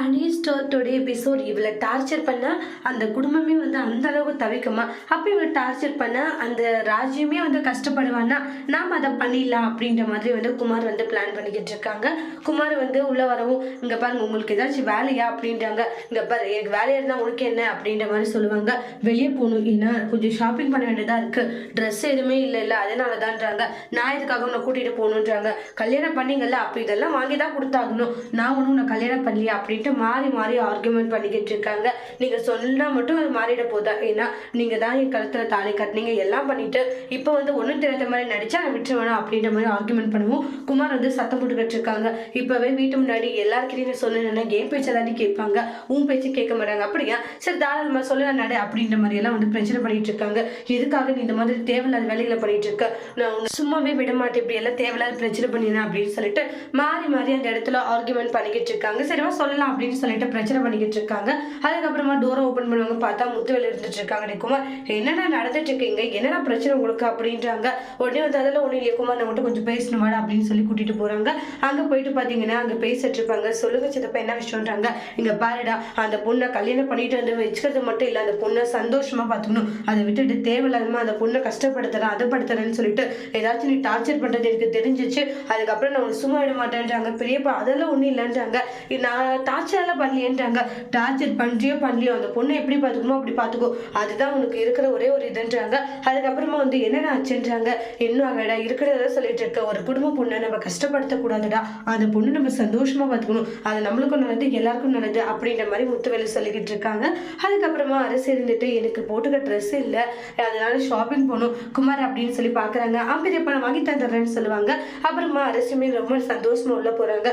அனிஸ்டோட episode இவளை torture பண்ண அந்த குடும்பமே வந்து அந்த அளவுக்கு தவிக்குமா? அப்போ இவளை டார்ச்சர் பண்ண அந்த ராஜ்யமே வந்து கஷ்டப்படுவான்னா நாம் அதை பண்ணிடலாம் அப்படின்ற மாதிரி வந்து குமார் வந்து பிளான் பண்ணிக்கிட்டு இருக்காங்க. குமார் வந்து உள்ள வரவும், இங்க பாருங்க உங்களுக்கு ஏதாச்சும் வேலையா அப்படின்றாங்க. இங்க பாரு எனக்கு வேலையா இருந்தா உனக்கு என்ன அப்படின்ற மாதிரி சொல்லுவாங்க. வெளியே போகணும், ஏன்னா கொஞ்சம் ஷாப்பிங் பண்ண வேண்டியதா இருக்கு, ட்ரெஸ் எதுவுமே இல்லை அதனாலதான்றாங்க. நான் இதுக்காக உன்னை கூட்டிட்டு போகணுன்றாங்க. கல்யாணம் பண்ணீங்கல்ல, அப்போ இதெல்லாம் வாங்கி தான் கொடுத்தாகணும், நான் ஒன்றும் உன்னை கல்யாணம் பண்ணலையா அப்படின்ட்டு மாறி மாறி ஆர்குமெண்ட் பண்ணிக்கிட்டு இருக்காங்க. நீங்க சொன்னா மட்டும் அது மாறிட போதா? ஏன்னா நீங்க தான் என் கழுத்துல தாலி கட்டினீங்க, எல்லாம் பண்ணிட்டு இப்போ வந்து ஒன்றும் தெரியாத மாதிரி நடிச்சா நான் விட்டுருவேனா அப்படின்ற மாதிரி ஆர்குமெண்ட் பண்ணுவோம். குமார் வந்து சத்தம் போட்டுக்கிட்டு இருக்காங்க. இப்பவே வீட்டு முன்னாடி எல்லாருக்கிட்டையும் சொன்னா கேம் பேச்சு எல்லாத்தையும் கேட்பாங்க, உன் பேச்சு கேட்க மாட்டாங்க. அப்படியா, சரி தாராளமா சொல்ல நட அப்படின்ற மாதிரி எல்லாம் வந்து பிரச்சனை பண்ணிட்டு இருக்காங்க. எதுக்காக நீ இந்த மாதிரி தேவையில்லாத வேலைகளை பண்ணிட்டு இருக்க? நான் உன்னை சும்மாவே விட மாட்டேன், இப்படி எல்லாம் தேவையில்லாத பிரச்சனை பண்ணினா அப்படின்னு சொல்லிட்டு மாறி மாறி அந்த இடத்துல ஆர்குமெண்ட் பண்ணிக்கிட்டு இருக்காங்க. சரிவா சொல்லலாம் அப்படின்னு சொல்லிட்டு பிரச்சனை பண்ணிக்கிட்டு இருக்காங்க. அதுக்கப்புறமா டோரை ஓபன் பண்ணுவாங்க, பார்த்தா முத்துவேல் இருந்துட்டு இருக்காங்க. குமார் என்னடா நடந்துட்டு இருக்கீங்க, என்னடா பிரச்சனை உங்களுக்கு அப்படின்றாங்க. உடனே வந்து அதெல்லாம் ஒண்ணு இல்லையா குமார், நான் மட்டும் கொஞ்சம் பேசணுமாடா அப்படின்னு சொல்லி கூட்டிட்டு போறாங்க. அங்க போயிட்டு பாத்தீங்கன்னா அங்க பேசிட்டு இருப்பாங்க. சொல்லுங்க சித்தப்பா என்ன விஷயம்ன்றாங்க. இங்க பாருடா, அந்த பொண்ணை கல்யாணம் பண்ணிட்டு வந்து வச்சுக்கிறது மட்டும் இல்ல, அந்த பொண்ணை சந்தோஷமா பாத்துக்கணும், அதை விட்டுட்டு தேவையில்லாம அந்த பொண்ணை கஷ்டப்படுத்துறேன் அதை படுத்துறேன்னு சொல்லிட்டு ஏதாச்சும் நீ டார்ச்சர் பண்றது எனக்கு தெரிஞ்சிச்சு, அதுக்கப்புறம் நான் உனக்கு சும்மா விட மாட்டேன்றாங்க. பெரியப்பா அதெல்லாம் ஒண்ணும் இல்லைன்றாங்க. நான் டார்ச்சர் பண்ணலையேன்றாங்க. டார்ச்சர் பண்றியோ பண்ணலையோ அந்த பொண்ணை எப்படி பார்த்துக்கணுமோ அப்படி பார்த்துக்கோ, அதுதான் உனக்கு இருக்கிற ஒரே ஒரு இதுன்றாங்க. அதுக்கப்புறமா வந்து என்னென்ன ஆச்சுன்றாங்க. இன்னும் அவடா இருக்கிறத சொல்லிட்டு இருக்க, ஒரு குடும்ப பொண்ணை நம்ம கஷ்டப்படுத்தக்கூடாதுடா, அந்த பொண்ணு நம்ம சந்தோஷமா பார்த்துக்கணும், அது நம்மளுக்கும் நல்லது எல்லாருக்கும் நல்லது அப்படின்ற மாதிரி முத்துவேலு சொல்லிக்கிட்டு இருக்காங்க. அதுக்கப்புறமா அரசு இருந்துட்டு எனக்கு போட்டுக்க ட்ரெஸ் இல்லை, அதனால ஷாப்பிங் போகணும் குமார் அப்படின்னு சொல்லி பார்க்குறாங்க. பெரியப்பா நான் வாங்கி தந்துடுறேன்னு சொல்லுவாங்க. அப்புறமா அரசுமே ரொம்ப சந்தோஷமா உள்ள போறாங்க.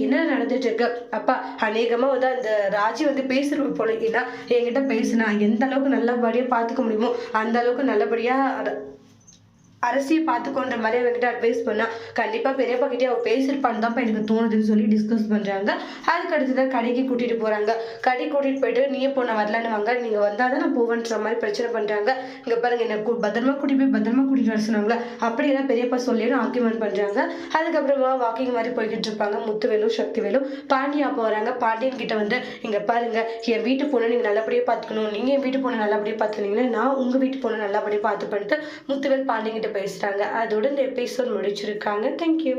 என்ன நடந்துட்டு இருக்கு அப்பா? அநேகமா வந்து அந்த ராஜி வந்து பேசுறோம் போல, ஏன்னா என்கிட்ட பேசுனா எந்த அளவுக்கு நல்லபடியா பாத்துக்க முடியுமோ அந்த அளவுக்கு நல்லபடியா அரசியை பார்த்துக்கோன்ற மாதிரி அவங்ககிட்ட அட்வைஸ் பண்ணா கண்டிப்பா பெரியப்பா கிட்டே அவ பேசிருப்பான்னு தான் எனக்கு தோணுதுன்னு சொல்லி டிஸ்கஸ் பண்றாங்க. அதுக்கு அடுத்துதான் கடைக்கு கூட்டிட்டு போறாங்க. கடை கூட்டிட்டு போயிட்டு நீயே போன வரலான்னு வாங்க, நீங்க வந்தாதான் நான் போவேன்ற மாதிரி பிரச்சனை பண்றாங்க. இங்க பாருங்க என்ன பத்திரமா கூட்டிட்டு வர சொன்னாங்களா, அப்படியெல்லாம் பெரியப்பா சொல்லிடும் ஆர்குமெண்ட் பண்றாங்க. அதுக்கப்புறமா வாக்கிங் மாதிரி போய்கிட்டு இருப்பாங்க. முத்துவேலும் சக்திவேலும் பாண்டியா போறாங்க. பாண்டியன் கிட்ட வந்து இங்க பாருங்க, என் வீட்டு பொண்ணு நீங்க நல்லபடியா பாத்துக்கணும், நீங்க என் வீட்டு பொண்ணு நல்லபடியா பாத்துக்கீங்கன்னா நான் உங்க வீட்டு பொண்ணு நல்லபடியா பார்த்து பண்ணிட்டு முத்துவேல் பாண்டியன் கிட்ட பேசுறாங்க. அதோட இந்த எபிசோட் முடிச்சிருக்காங்க. தேங்க்யூ.